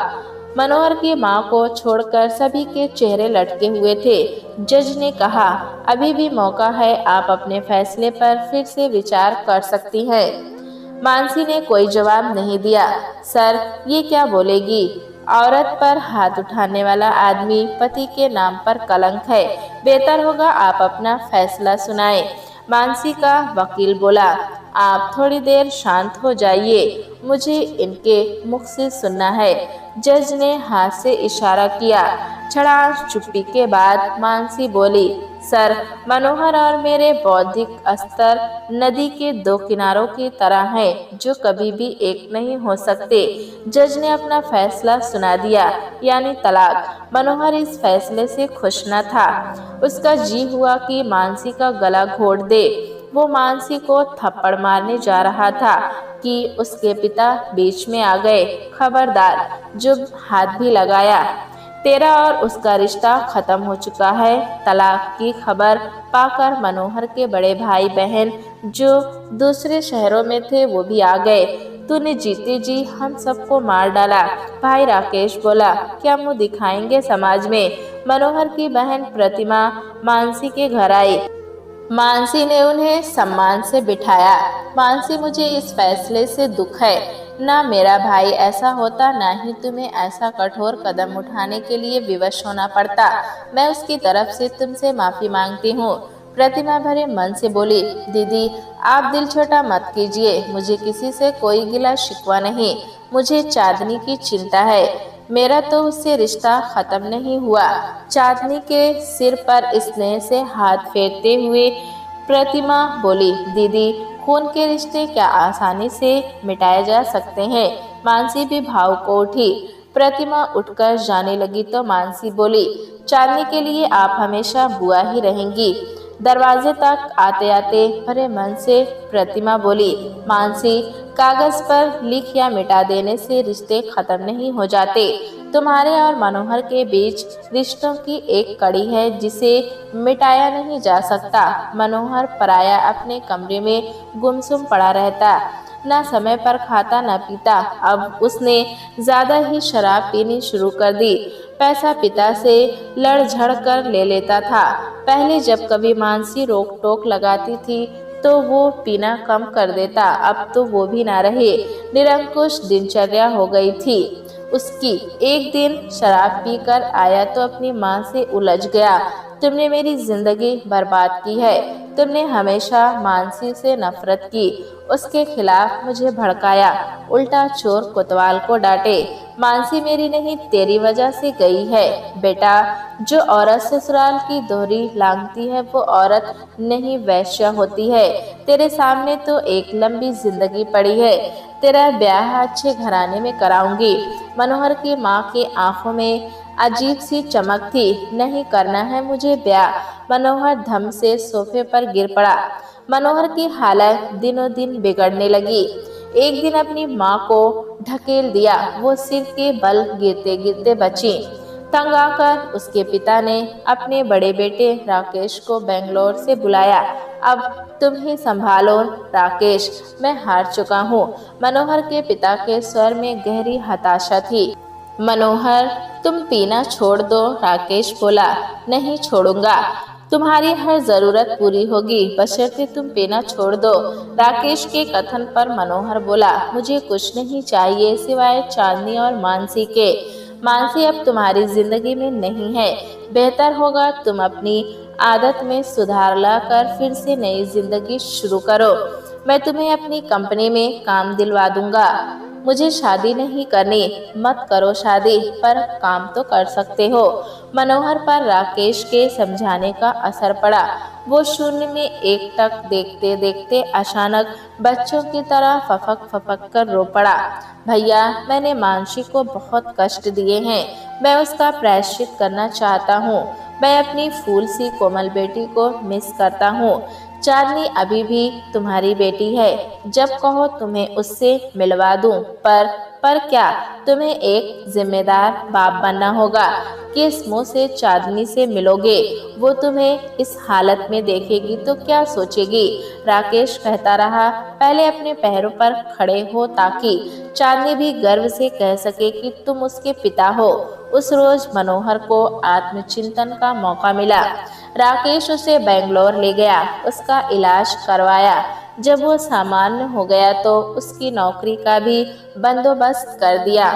मनोहर की माँ को छोड़कर सभी के चेहरे लटके हुए थे। जज ने कहा, अभी भी मौका है, आप अपने फैसले पर फिर से विचार कर सकती हैं। मानसी ने कोई जवाब नहीं दिया। सर, ये क्या बोलेगी? औरत पर हाथ उठाने वाला आदमी पति के नाम पर कलंक है। बेहतर होगा आप अपना फैसला सुनाएं। मानसी का वकील बोला, आप थोड़ी देर शांत हो जाइए, मुझे इनके मुख से सुनना है। जज ने हाथ से इशारा किया। क्षणार्ध चुप्पी के बाद मानसी बोली, सर, मनोहर और मेरे बौद्धिक स्तर नदी के दो किनारों की तरह हैं, जो कभी भी एक नहीं हो सकते। जज ने अपना फैसला सुना दिया, यानी तलाक। मनोहर इस फैसले से खुश न था। उसका जी हुआ कि मानसी का गला घोट दे। वो मानसी को थप्पड़ मारने जा रहा था कि उसके पिता बीच में आ गए। खबरदार, जो हाथ भी लगाया, तेरा और उसका रिश्ता खत्म हो चुका है। तलाक की खबर पाकर मनोहर के बड़े भाई बहन जो दूसरे शहरों में थे वो भी आ गए। तूने जीते जी हम सबको मार डाला। भाई राकेश बोला, क्या मुंह दिखाएंगे समाज में? मनोहर की बहन प्रतिमा मानसी के घर आई। मानसी ने उन्हें सम्मान से बिठाया। मानसी, मुझे इस फैसले से दुख है। ना मेरा भाई ऐसा होता, ना ही तुम्हें ऐसा कठोर कदम उठाने के लिए विवश होना पड़ता। मैं उसकी तरफ से तुमसे माफी मांगती हूँ। प्रतिमा भरे मन से बोली, दीदी, आप दिल छोटा मत कीजिए, मुझे किसी से कोई गिला शिकवा नहीं। मुझे चांदनी की चिंता है। मेरा तो उससे रिश्ता खत्म नहीं हुआ। चांदनी के सिर पर स्नेह से हाथ फेरते हुए प्रतिमा बोली, दीदी, खून के रिश्ते क्या आसानी से मिटाए जा सकते हैं? मानसी भी भावुक को उठी। प्रतिमा उठकर जाने लगी तो मानसी बोली, चांदनी के लिए आप हमेशा बुआ ही रहेंगी। दरवाजे तक आते आते भरे मन से प्रतिमा बोली, मानसी, कागज पर लिख या मिटा देने से रिश्ते खत्म नहीं हो जाते। तुम्हारे और मनोहर के बीच रिश्तों की एक कड़ी है जिसे मिटाया नहीं जा सकता। मनोहर पराया अपने कमरे में गुमसुम पड़ा रहता, न समय पर खाता न पीता। अब उसने ज्यादा ही शराब पीनी शुरू कर दी। पैसा पिता से लड़ झड़ कर ले लेता था। पहले जब कभी मानसी रोक टोक लगाती थी तो वो पीना कम कर देता, अब तो वो भी ना रहे। निरंकुश दिनचर्या हो गई थी उसकी। एक दिन शराब पीकर आया तो अपनी माँ से उलझ गया, तुमने मेरी जिंदगी बर्बाद की है। तुमने हमेशा मानसी से नफरत की, उसके खिलाफ मुझे भड़काया, उल्टा चोर कोतवाल को डांटे। मानसी मेरी नहीं, तेरी वजह से गई है। बेटा, जो औरत ससुराल की दोहरी लांघती है वो औरत नहीं, वैश्या होती है। तेरे सामने तो एक लंबी जिंदगी पड़ी है। तेरा ब्याह अच्छे घराने में कराऊंगी। मनोहर की माँ की आंखों में अजीब सी चमक थी। नहीं करना है मुझे ब्याह। मनोहर धम से सोफे पर गिर पड़ा। मनोहर की हालत दिनों दिन बिगड़ने लगी। एक दिन अपनी माँ को ढकेल दिया, वो सिर के बल गिरते गिरते बची। तंग आकर उसके पिता ने अपने बड़े बेटे राकेश को बेंगलोर से बुलाया। अब तुम ही संभालो राकेश, मैं हार चुका हूँ। मनोहर के पिता के स्वर में गहरी हताशा थी। मनोहर, तुम पीना छोड़ दो, राकेश बोला। नहीं छोड़ूंगा, तुम्हारी हर जरूरत पूरी होगी, बशर्ते तुम पीना छोड़ दो। राकेश के कथन पर मनोहर बोला, मुझे कुछ नहीं चाहिए सिवाय चांदनी और मानसी के। मानसी अब तुम्हारी जिंदगी में नहीं है। बेहतर होगा तुम अपनी आदत में सुधार लाकर फिर से नई जिंदगी शुरू करो। मैं तुम्हें अपनी कंपनी में काम दिलवा दूंगा। मुझे शादी नहीं करनी। मत करो शादी, पर काम तो कर सकते हो। मनोहर पर राकेश के समझाने का असर पड़ा। वो शून्य में एकटक देखते देखते अचानक बच्चों की तरह फपक फपक कर रो पड़ा। भैया, मैंने मानसी को बहुत कष्ट दिए हैं। मैं उसका प्रायश्चित करना चाहता हूँ। मैं अपनी फूल सी कोमल बेटी को मिस करता हूँ। चांदनी अभी भी तुम्हारी बेटी है। जब कहो तुम्हें उससे मिलवा दूं, पर क्या? तुम्हें एक जिम्मेदार बाप बनना होगा। किस मुंह से चांदनी से मिलोगे? वो तुम्हें इस हालत में देखेगी तो क्या सोचेगी? राकेश कहता रहा, पहले अपने पैरों पर खड़े हो ताकि चांदनी भी गर्व से कह सके कि तुम उसके पिता हो। उस रोज मनोहर को आत्मचिंतन का मौका मिला। राकेश उसे बेंगलोर ले गया, उसका इलाज करवाया। जब वो सामान्य हो गया तो उसकी नौकरी का भी बंदोबस्त कर दिया।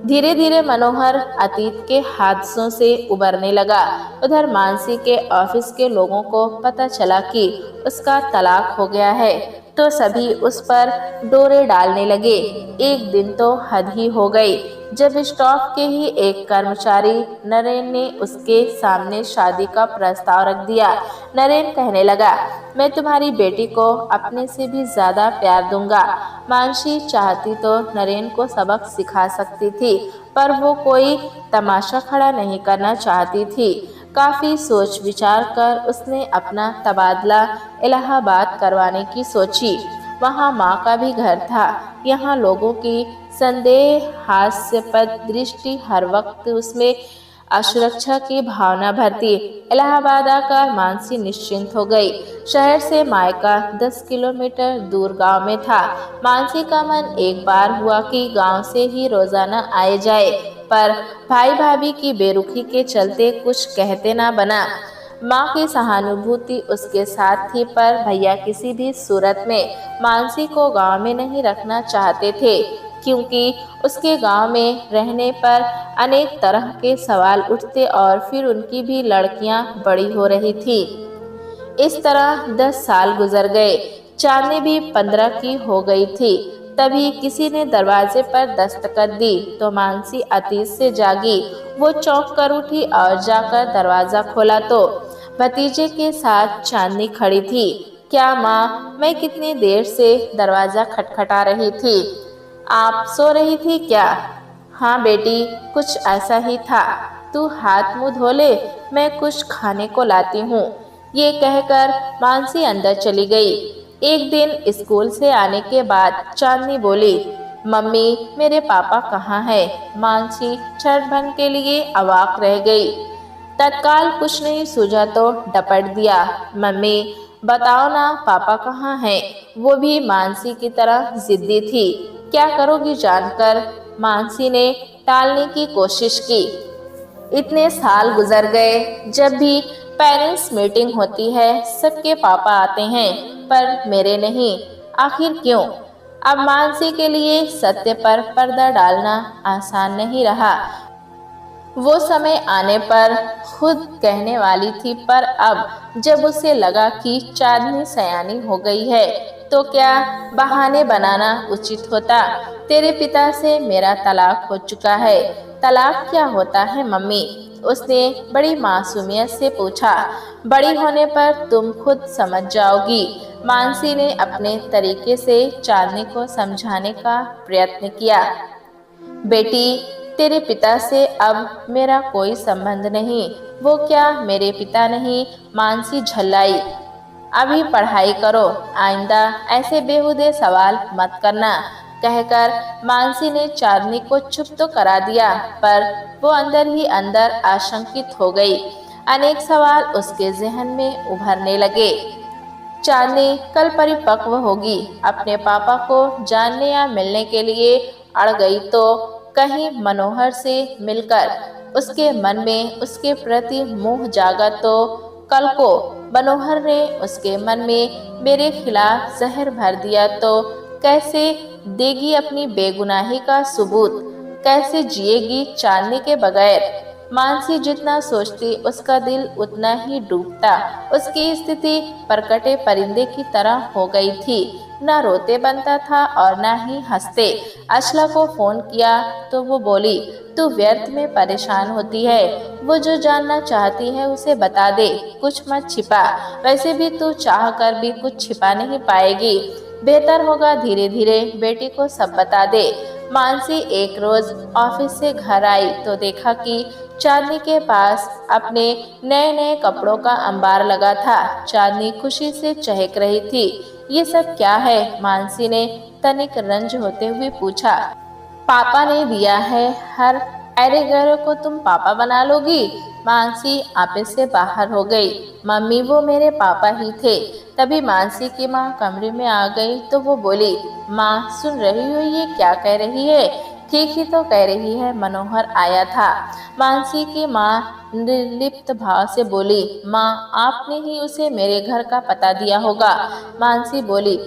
धीरे धीरे मनोहर अतीत के हादसों से उबरने लगा। उधर मानसी के ऑफिस के लोगों को पता चला कि उसका तलाक हो गया है तो सभी उस पर डोरे डालने लगे। एक दिन तो हद ही हो गई जब स्टॉफ के ही एक कर्मचारी नरेन ने उसके सामने शादी का प्रस्ताव रख दिया। नरेन कहने लगा, मैं तुम्हारी बेटी को अपने से भी ज्यादा प्यार दूंगा। मानसी चाहती तो नरेन को सबक सिखा सकती थी, पर वो कोई तमाशा खड़ा नहीं करना चाहती थी। काफी सोच विचार कर उसने अपना तबादला इलाहाबाद करवाने की सोची। वहाँ माँ का भी घर था। यहाँ लोगों की संदेह हास्यास्पद दृष्टि हर वक्त उसमें असुरक्षा की भावना भरती। इलाहाबाद आकर मानसी निश्चिंत हो गई। शहर से मायका 10 किलोमीटर दूर गांव में था। मानसी का मन एक बार हुआ कि गांव से ही रोजाना आए जाए, पर भाई भाभी की बेरुखी के चलते कुछ कहते ना बना। माँ की सहानुभूति उसके साथ थी, पर भैया किसी भी सूरत में मानसी को गांव में नहीं रखना चाहते थे, क्योंकि उसके गांव में रहने पर अनेक तरह के सवाल उठते और फिर उनकी भी लड़कियां बड़ी हो रही थी। इस तरह 10 साल गुजर गए। चांदनी भी 15 की हो गई थी। तभी किसी ने दरवाजे पर दस्तक दी तो मानसी अतीत से जागी। वो चौंक कर उठी और जाकर दरवाजा खोला तो भतीजे के साथ चांदनी खड़ी थी। क्या माँ, मैं कितनी देर से दरवाजा खटखटा रही थी। आप सो रही थी क्या? हाँ बेटी, कुछ ऐसा ही था। तू हाथ मुंह धो ले, मैं कुछ खाने को लाती हूँ। ये कहकर मानसी अंदर चली गई। एक दिन स्कूल से आने के बाद चांदनी बोली, मम्मी, मेरे पापा कहाँ हैं? मानसी क्षण भर के लिए अवाक रह गई। तत्काल कुछ नहीं सूझा तो डपट दिया, मम्मी बताओ ना, पापा कहाँ हैं? वो भी मानसी की तरह जिद्दी थी। क्या करोगी जानकर? मानसी ने टालने की कोशिश की। इतने साल गुजर गए, जब भी पेरेंट्स मीटिंग होती है सबके पापा आते हैं, पर मेरे नहीं। आखिर क्यों? अब मानसी के लिए सत्य पर पर्दा डालना आसान नहीं रहा। वो समय आने पर खुद कहने वाली थी, पर अब जब उसे लगा कि चांदनी सयानी हो गई है तो क्या बहाने बनाना उचित होता। तेरे पिता से मेरा तलाक हो चुका है। तलाक क्या होता है मम्मी? उसने बड़ी मासूमियत से पूछा। बड़ी होने पर तुम खुद समझ जाओगी। मानसी ने अपने तरीके से चांदनी को समझाने का प्रयत्न किया। बेटी, तेरे पिता से अब मेरा कोई संबंध नहीं। वो क्या मेरे पिता नहीं? मानसी झल्लाई। अभी पढ़ाई करो, आइंदा ऐसे बेहुदे सवाल मत करना। कहकर मानसी ने चांदनी को चुप तो करा दिया, पर वो अंदर ही अंदर आशंकित हो गई। अनेक सवाल उसके जहन में उभरने लगे। चांदनी कल परिपक्व होगी, अपने पापा को जानने या मिलने के लिए अड़ गई तो कहीं मनोहर से मिलकर उसके मन में उसके प्रति मोह जागा तो कल को मनोहर ने उसके मन में मेरे खिलाफ जहर भर दिया तो कैसे देगी अपनी बेगुनाही का सबूत, कैसे जिएगी चांदनी के बगैर। मानसी जितना सोचती उसका दिल उतना ही डूबता। उसकी स्थिति परकटे परिंदे की तरह हो गई थी, न रोते बनता था और न ही हंसते। अचला को फोन किया तो वो बोली, तू व्यर्थ में परेशान होती है, वो जो जानना चाहती है उसे बता दे, कुछ मत छिपा। वैसे भी तू चाह कर भी कुछ छिपा नहीं पाएगी, बेहतर होगा धीरे धीरे बेटी को सब बता दे। मानसी एक रोज ऑफिस से घर आई तो देखा कि चांदनी के पास अपने नए नए कपड़ों का अंबार लगा था। चांदनी खुशी से चहक रही थी। ये सब क्या है? मानसी ने तनिक रंज होते हुए पूछा। पापा ने दिया है, हर अरे गहरे को तुम पापा बना लोगी। मानसी आपे से बाहर हो गई। मम्मी वो मेरे पापा ही थे। तभी मानसी की माँ कमरे में आ गई तो वो बोली, माँ सुन रही हो ये क्या कह रही है? ठीक ही तो कह रही है, मनोहर आया था। मानसी की माँ निर्लिप्त भाव से बोली, माँ आपने ही उसे मेरे घर का पता दिया होगा। मानसी बोली,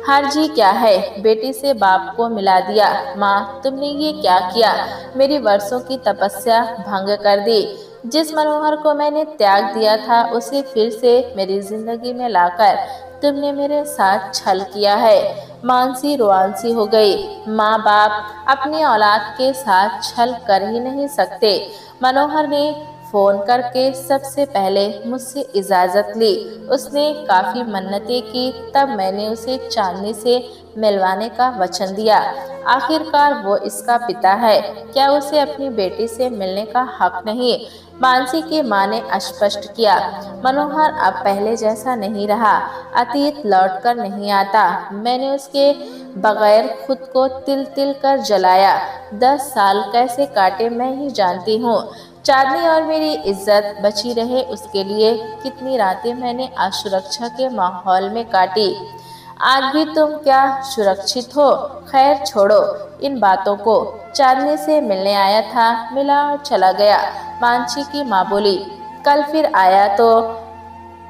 हर जी क्या है, बेटी से बाप को मिला दिया। माँ तुमने ये क्या किया? मेरी वर्षों की तपस्या भंग कर दी। जिस मनोहर को मैंने त्याग दिया था उसे फिर से मेरी जिंदगी में लाकर तुमने मेरे साथ छल किया है। मानसी रुआंसी हो गई। माँ बाप अपनी औलाद के साथ छल कर ही नहीं सकते। मनोहर ने फोन करके सबसे पहले मुझसे इजाज़त ली। उसने काफ़ी मन्नतें की, तब मैंने उसे चांदनी से मिलवाने का वचन दिया। आखिरकार वो इसका पिता है, क्या उसे अपनी बेटी से मिलने का हक नहीं? मानसी की माँ ने स्पष्ट किया, मनोहर अब पहले जैसा नहीं रहा, अतीत लौट कर नहीं आता। मैंने उसके बगैर खुद को तिल तिल कर जलाया। 10 साल कैसे काटे मैं ही जानती हूँ। चांदनी और मेरी इज्जत बची रहे उसके लिए कितनी रातें मैंने असुरक्षा के माहौल में काटी। आज भी तुम क्या सुरक्षित हो? खैर छोड़ो इन बातों को। चांदनी से मिलने आया था, मिला और चला गया। मानसी की माँ बोली, कल फिर आया तो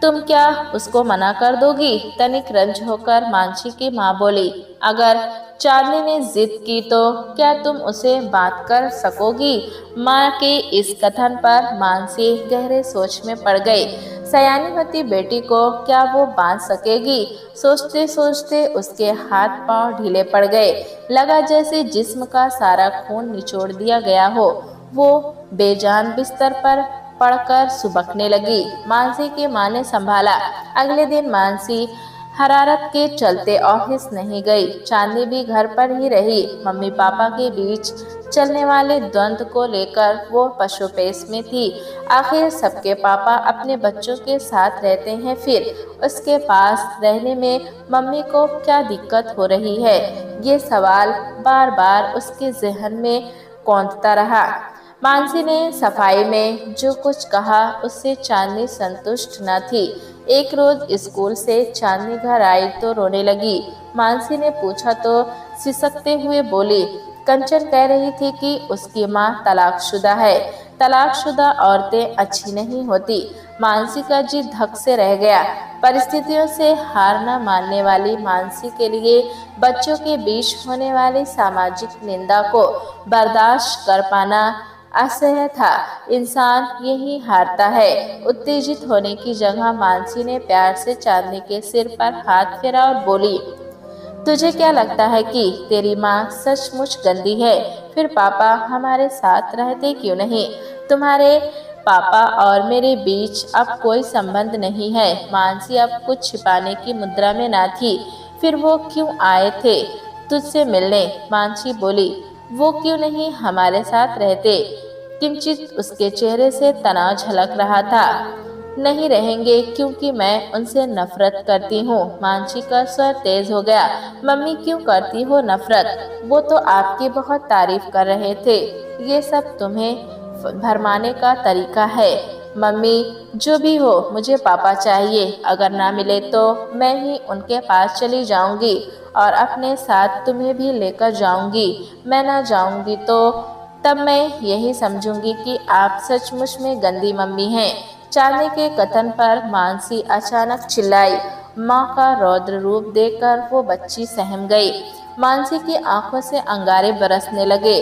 तुम क्या उसको मना कर दोगी? तनिक रंज होकर मानसी की माँ बोली, अगर चांदनी ने जिद की तो क्या तुम उसे बात कर सकोगी? माँ के इस कथन पर मानसी गहरे सोच में पड़ गई। सयानी होती बेटी को क्या वो बांध सकेगी? सोचते सोचते उसके हाथ पांव ढीले पड़ गए। लगा जैसे जिस्म का सारा खून निचोड़ दिया गया हो। वो बेजान बिस्तर पर पड़कर सुबकने लगी। मानसी की माँ ने संभाला। अगले दिन मानसी हरारत के चलते ऑफिस नहीं गई। चांदनी भी घर पर ही रही। मम्मी पापा के बीच चलने वाले द्वंद्व को लेकर वो पशुपेश में थी। आखिर सबके पापा अपने बच्चों के साथ रहते हैं, फिर उसके पास रहने में मम्मी को क्या दिक्कत हो रही है? ये सवाल बार बार उसके जहन में कौंधता रहा। मानसी ने सफाई में जो कुछ कहा उससे चांदनी संतुष्ट न थी। एक रोज स्कूल से चांदनी घर आई तो रोने लगी। मानसी ने पूछा तो सिसकते हुए बोली, कंचन कह रही थी कि उसकी माँ तलाकशुदा है। तलाकशुदा औरतें अच्छी नहीं होती। मानसी का जी धक से रह गया। परिस्थितियों से हार न मानने वाली मानसी के लिए बच्चों के बीच होने वाली सामाजिक निंदा को बर्दाश्त कर पाना असह्य था। इंसान यही हारता है। उत्तेजित होने की जगह मानसी ने प्यार से चांदनी के सिर पर हाथ फेरा और बोली, तुझे क्या लगता है कि तेरी माँ सचमुच गंदी है? फिर पापा हमारे साथ रहते क्यों नहीं? तुम्हारे पापा और मेरे बीच अब कोई संबंध नहीं है। मानसी अब कुछ छिपाने की मुद्रा में ना थी। फिर वो क्यों आए थे तुझसे मिलने? मानसी बोली, वो क्यों नहीं हमारे साथ रहते? किंचित उसके चेहरे से तनाव झलक रहा था। नहीं रहेंगे क्योंकि मैं उनसे नफरत करती हूँ। मानसी का स्वर तेज हो गया। मम्मी क्यों करती हो नफरत? वो तो आपकी बहुत तारीफ कर रहे थे। ये सब तुम्हें भरमाने का तरीका है। मम्मी जो भी हो मुझे पापा चाहिए। अगर ना मिले तो मैं ही उनके पास चली जाऊंगी और अपने साथ तुम्हें भी लेकर जाऊंगी। मैं ना जाऊंगी तो तब मैं यही समझूंगी कि आप सचमुच में गंदी मम्मी हैं। चांदनी के कथन पर मानसी अचानक चिल्लाई। माँ का रौद्र रूप देखकर वो बच्ची सहम गई। मानसी की आंखों से अंगारे बरसने लगे।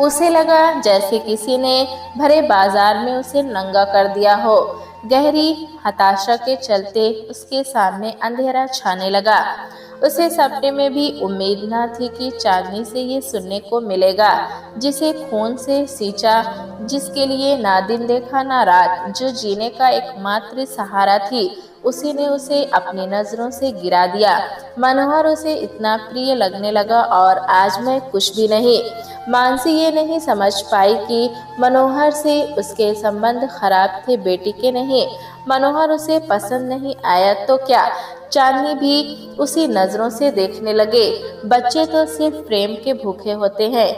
उसे लगा जैसे किसी ने भरे बाजार में उसे नंगा कर दिया हो। गहरी हताशा के चलते उसके सामने अंधेरा छाने लगा। उसे सपने में भी उम्मीद न थी कि चांदनी से ये सुनने को मिलेगा, जिसे खून से सींचा, जिसके लिए ना दिन देखा ना रात, जो जीने का एकमात्र सहारा थी, उसी ने उसे अपनी नजरों से गिरा दिया। मनोहर उसे इतना प्रिय लगने लगा और आज मैं कुछ भी नहीं। मानसी ये नहीं समझ पाई कि मनोहर से उसके संबंध खराब थे, बेटी के नहीं। मनोहर उसे पसंद नहीं आया तो क्या? चांदनी भी उसी नजरों से देखने लगे। बच्चे तो सिर्फ प्रेम के भूखे होते हैं।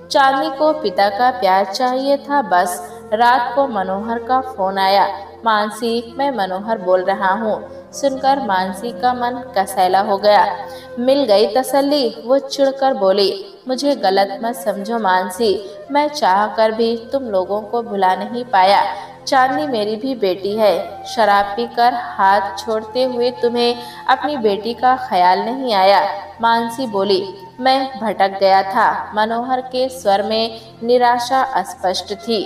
चांदनी को पिता का प्यार चाहिए था बस। रात को मनोहर का फोन आया। मानसी मैं मनोहर बोल रहा हूँ। सुनकर मानसी का मन कसैला हो गया। मिल गई तसल्ली, वो चिढ़कर बोली। मुझे गलत मत समझो मानसी, मैं चाह कर भी तुम लोगों को भुला नहीं पाया। चांदनी मेरी भी बेटी है। शराब पीकर हाथ छोड़ते हुए तुम्हें अपनी बेटी का ख्याल नहीं आया? मानसी बोली। मैं भटक गया था। मनोहर के स्वर में निराशा स्पष्ट थी।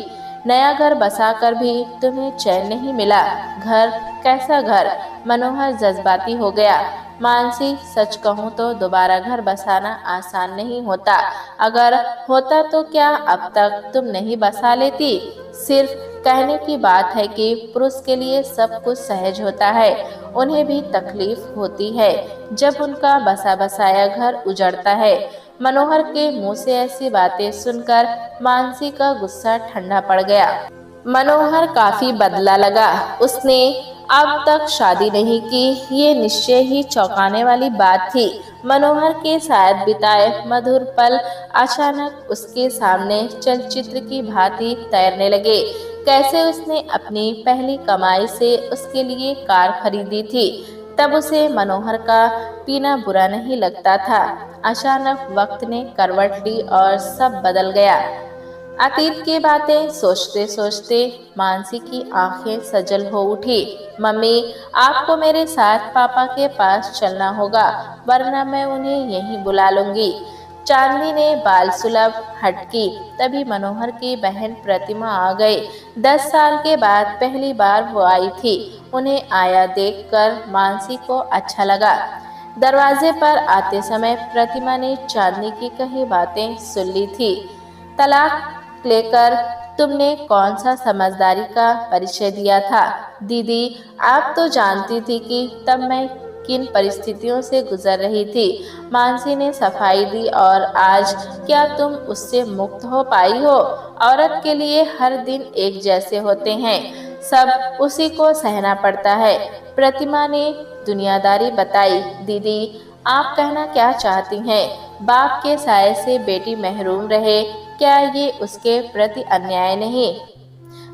नया घर बसाकर भी तुम्हें चैन नहीं मिला। घर? कैसा घर? मनोहर जज्बाती हो गया। मानसी सच कहूँ तो दोबारा घर बसाना आसान नहीं होता। अगर होता तो क्या अब तक तुम नहीं बसा लेती? सिर्फ कहने की बात है कि पुरुष के लिए सब कुछ सहज होता है। उन्हें भी तकलीफ होती है जब उनका बसा बसाया घर उजड़ता है। मनोहर के मुंह से ऐसी बातें सुनकर मानसी का गुस्सा ठंडा पड़ गया। मनोहर काफी बदला लगा। उसने अब तक शादी नहीं की, ये निश्चय ही चौंकाने वाली बात थी। मनोहर के साथ बिताए मधुर पल अचानक उसके सामने चलचित्र की भांति तैरने लगे। कैसे उसने अपनी पहली कमाई से उसके लिए कार खरीदी थी, तब उसे मनोहर का पीना बुरा नहीं लगता था। अचानक वक्त ने करवट ली और सब बदल गया। अतीत की बातें सोचते सोचते मानसी की आंखें सजल हो उठी। मम्मी आपको मेरे साथ पापा के पास चलना होगा, वरना मैं उन्हें यहीं बुला लूंगी। चांदनी ने बाल सुलभ हटकी। तभी मनोहर की बहन प्रतिमा आ गई। 10 साल के बाद पहली बार वो आई थी। उन्हें आया देखकर मानसी को अच्छा लगा। दरवाजे पर आते समय प्रतिमा ने चांदनी की कही बातें सुन ली थी। तलाक लेकर तुमने कौन सा समझदारी का परिचय दिया था? दीदी आप तो जानती थी कि तब मैं किन परिस्थितियों से गुजर रही थी। मानसी ने सफाई दी। और आज क्या तुम उससे मुक्त हो पाई हो? औरत के लिए हर दिन एक जैसे होते हैं, सब उसी को सहना पड़ता है। प्रतिमा ने दुनियादारी बताई। दीदी आप कहना क्या चाहती हैं? बाप के साये से बेटी महरूम रहे, क्या ये उसके प्रति अन्याय नहीं?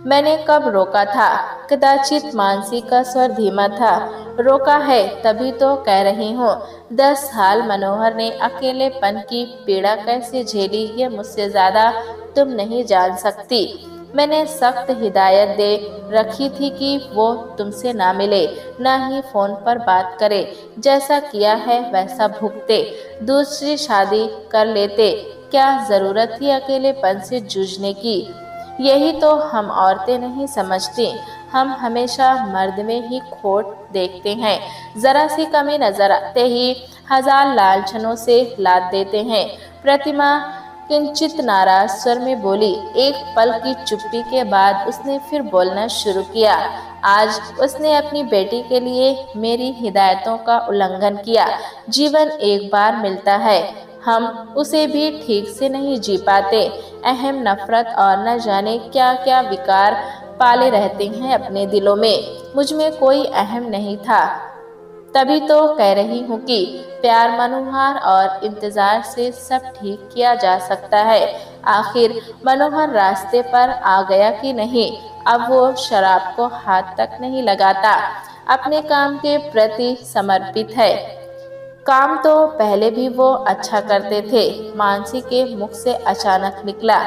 मैंने कब रोका था? कदाचित मानसी का स्वर धीमा था। रोका है तभी तो कह रही हूँ। 10 साल मनोहर ने अकेलेपन की पीड़ा कैसे झेली ये मुझसे ज्यादा तुम नहीं जान सकती। मैंने सख्त हिदायत दे रखी थी कि वो तुमसे ना मिले, ना ही फोन पर बात करे। जैसा किया है वैसा भुगते, दूसरी शादी कर लेते। क्या जरूरत थी अकेलेपन से जूझने की? यही तो हम औरतें नहीं समझती। हम हमेशा मर्द में ही खोट देखते हैं। जरा सी कमी नजर आते ही हजार लांछनों से लाद देते हैं। प्रतिमा किंचित नाराज स्वर में बोली। एक पल की चुप्पी के बाद उसने फिर बोलना शुरू किया। आज उसने अपनी बेटी के लिए मेरी हिदायतों का उल्लंघन किया। जीवन एक बार मिलता है, हम उसे भी ठीक से नहीं जी पाते। अहम, नफरत और न जाने क्या क्या विकार पाले रहते हैं अपने दिलों में। मुझ में कोई अहम नहीं था, तभी तो कह रही हूँ कि प्यार मनोहर और इंतजार से सब ठीक किया जा सकता है। आखिर मनोहर रास्ते पर आ गया कि नहीं? अब वो शराब को हाथ तक नहीं लगाता, अपने काम के प्रति समर्पित है। काम तो पहले भी वो अच्छा करते थे। मानसी के मुख से अचानक निकला,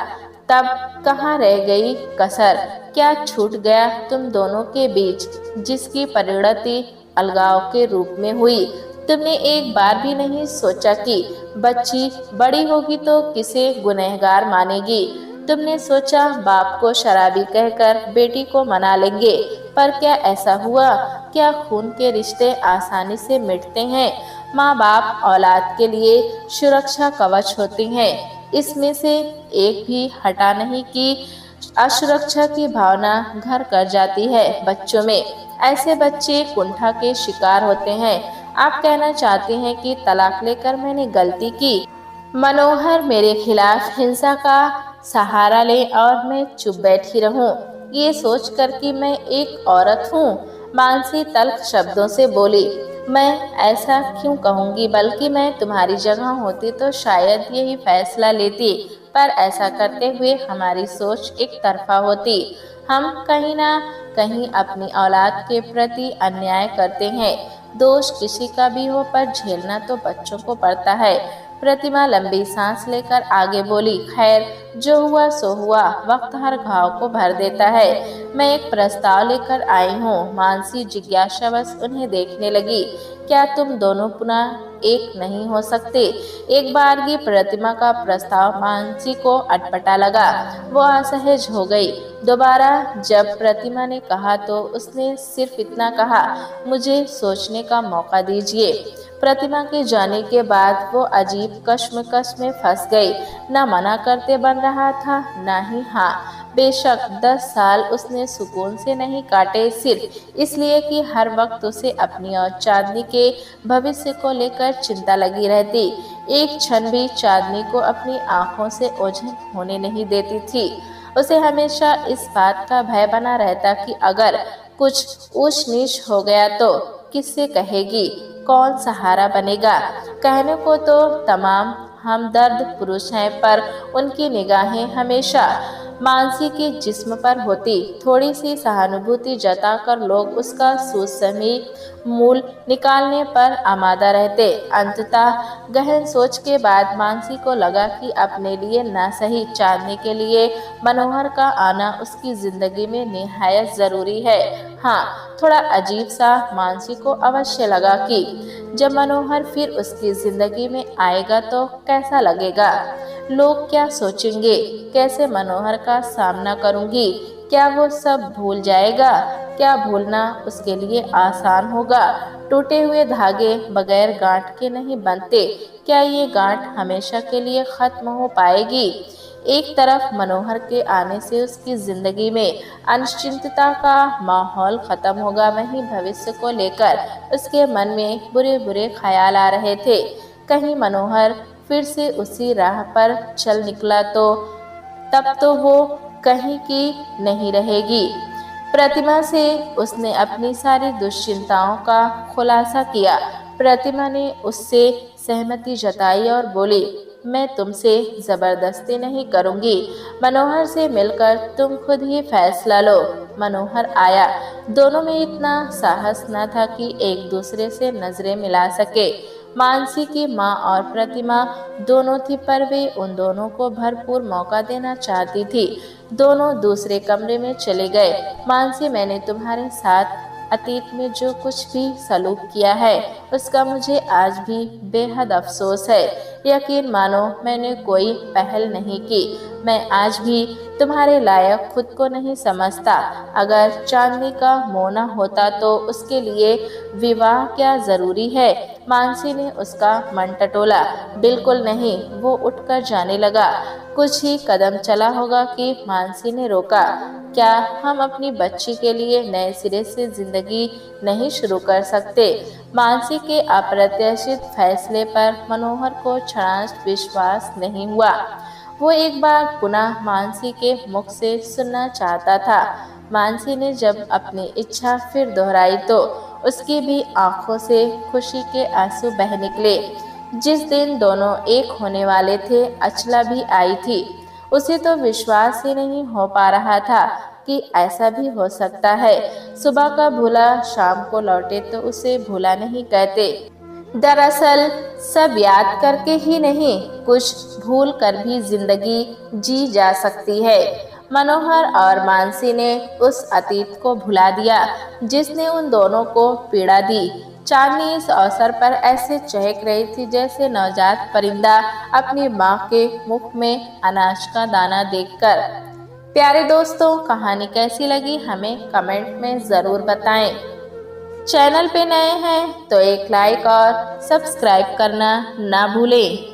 तब कहाँ रह गई कसर? क्या छूट गया तुम दोनों के बीच, जिसकी परिणति अलगाव के रूप में हुई? तुमने एक बार भी नहीं सोचा कि बच्ची बड़ी होगी तो किसे गुनहगार मानेगी? तुमने सोचा बाप को शराबी कहकर बेटी को मना लेंगे, पर क्या ऐसा हुआ? क्या खून के रिश्ते आसानी से मिटते हैं? माँ बाप औलाद के लिए सुरक्षा कवच होती हैं, इसमें से एक भी हटा नहीं कि असुरक्षा की भावना घर कर जाती है बच्चों में। ऐसे बच्चे कुंठा के शिकार होते हैं। आप कहना चाहते हैं कि तलाक लेकर मैंने गलती की? मनोहर मेरे खिलाफ हिंसा का सहारा ले और मैं चुप बैठी रहूं, ये सोचकर कि मैं एक औरत हूँ? मानसी तल्ख शब्दों से बोली, मैं ऐसा क्यों कहूँगी, बल्कि मैं तुम्हारी जगह होती तो शायद यही फैसला लेती, पर ऐसा करते हुए हमारी सोच एक तरफा होती। हम कहीं ना कहीं अपनी औलाद के प्रति अन्याय करते हैं। दोष किसी का भी हो, पर झेलना तो बच्चों को पड़ता है। प्रतिमा लंबी सांस लेकर आगे बोली, खैर जो हुआ सो हुआ, वक्त हर घाव को भर देता है। मैं एक प्रस्ताव लेकर आई हूँ। मानसी जिज्ञासावश उन्हें देखने लगी। क्या तुम दोनों पुनः एक नहीं हो सकते? एक बार की प्रतिमा का प्रस्ताव मानसी को अटपटा लगा। वो असहज हो गई। दोबारा जब प्रतिमा ने कहा तो उसने सिर्फ इतना कहा, मुझे सोचने का मौका दीजिए। प्रतिमा के जाने के बाद वो अजीब कश्मकश में फंस गई। न मना करते बन रहा था, न ही हाँ। बेशक 10 साल उसने सुकून से नहीं काटे, सिर्फ इसलिए कि हर वक्त उसे अपनी और चांदनी के भविष्य को लेकर चिंता लगी रहती। एक क्षण भी चांदनी को अपनी आंखों से ओझल होने नहीं देती थी। उसे हमेशा इस बात का भय बना रहता कि अगर कुछ ऊंच नीच हो गया तो किससे कहेगी, कौन सहारा बनेगा? कहने को तो तमाम हमदर्द पुरुष हैं, पर उनकी निगाहें हमेशा मानसी के जिस्म पर होती। थोड़ी सी सहानुभूति जताकर लोग उसका सुसमी मूल निकालने पर आमादा रहते। अंततः गहन सोच के बाद मानसी को लगा कि अपने लिए न सही, चांदनी के लिए मनोहर का आना उसकी जिंदगी में निहायत जरूरी है। हाँ, थोड़ा अजीब सा मानसी को अवश्य लगा कि जब मनोहर फिर उसकी जिंदगी में आएगा तो कैसा लगेगा। लोग क्या सोचेंगे? कैसे मनोहर का सामना करूंगी? क्या वो सब भूल जाएगा? क्या भूलना उसके लिए आसान होगा? टूटे हुए धागे बगैर गांठ के नहीं बनते। क्या ये गांठ हमेशा के लिए खत्म हो पाएगी? एक तरफ मनोहर के आने से उसकी जिंदगी में अनिश्चितता का माहौल खत्म होगा, वहीं भविष्य को लेकर उसके मन में बुरे बुरे ख्याल आ रहे थे। कहीं मनोहर फिर से उसी राह पर चल निकला तो तब तो वो कहीं की नहीं रहेगी। प्रतिमा से उसने अपनी सारी दुश्चिंताओं का खुलासा किया। प्रतिमा ने उससे सहमति जताई और बोली, मैं तुमसे जबरदस्ती नहीं करूंगी। मनोहर से मिलकर तुम खुद ही फैसला लो। मनोहर आया। दोनों में इतना साहस न था कि एक दूसरे से नजरें मिला सके। मानसी की माँ और प्रतिमा दोनों थी, पर वे उन दोनों को भरपूर मौका देना चाहती थी। दोनों दूसरे कमरे में चले गए। मानसी, मैंने तुम्हारे साथ अतीत में जो कुछ भी सलूक किया है उसका मुझे आज भी बेहद अफसोस है। यकीन मानो मैंने कोई पहल नहीं की। मैं आज भी तुम्हारे लायक खुद को नहीं समझता। अगर चांदनी का मोना होता तो उसके लिए विवाह क्या जरूरी है? मानसी ने उसका मन टटोला। बिल्कुल नहीं। वो उठकर जाने लगा। कुछ ही कदम चला होगा कि मानसी ने रोका। क्या हम अपनी बच्ची के लिए नए सिरे से जिंदगी नहीं शुरू कर सकते? मानसी के अप्रत्याशित फैसले पर मनोहर को क्षणार्थ विश्वास नहीं हुआ। वो एक बार पुनः मानसी के मुख से सुनना चाहता था, मानसी ने जब अपनी इच्छा फिर दोहराई तो उसकी भी आंखों से खुशी के आंसू बह निकले। जिस दिन दोनों एक होने वाले थे, अचला भी आई थी। उसे तो विश्वास ही नहीं हो पा रहा था कि ऐसा भी हो सकता है। सुबह का भूला शाम को लौटे तो उसे भूला नहीं कहते। दरअसल सब याद करके ही नहीं, कुछ भूल कर भी जिंदगी जी जा सकती है। मनोहर और मानसी ने उस अतीत को भुला दिया जिसने उन दोनों को पीड़ा दी। चांदनी इस अवसर पर ऐसे चहक रही थी जैसे नवजात परिंदा अपनी माँ के मुख में अनाज का दाना देखकर। प्यारे दोस्तों, कहानी कैसी लगी हमें कमेंट में ज़रूर बताएं। चैनल पे नए हैं तो एक लाइक और सब्सक्राइब करना ना भूलें।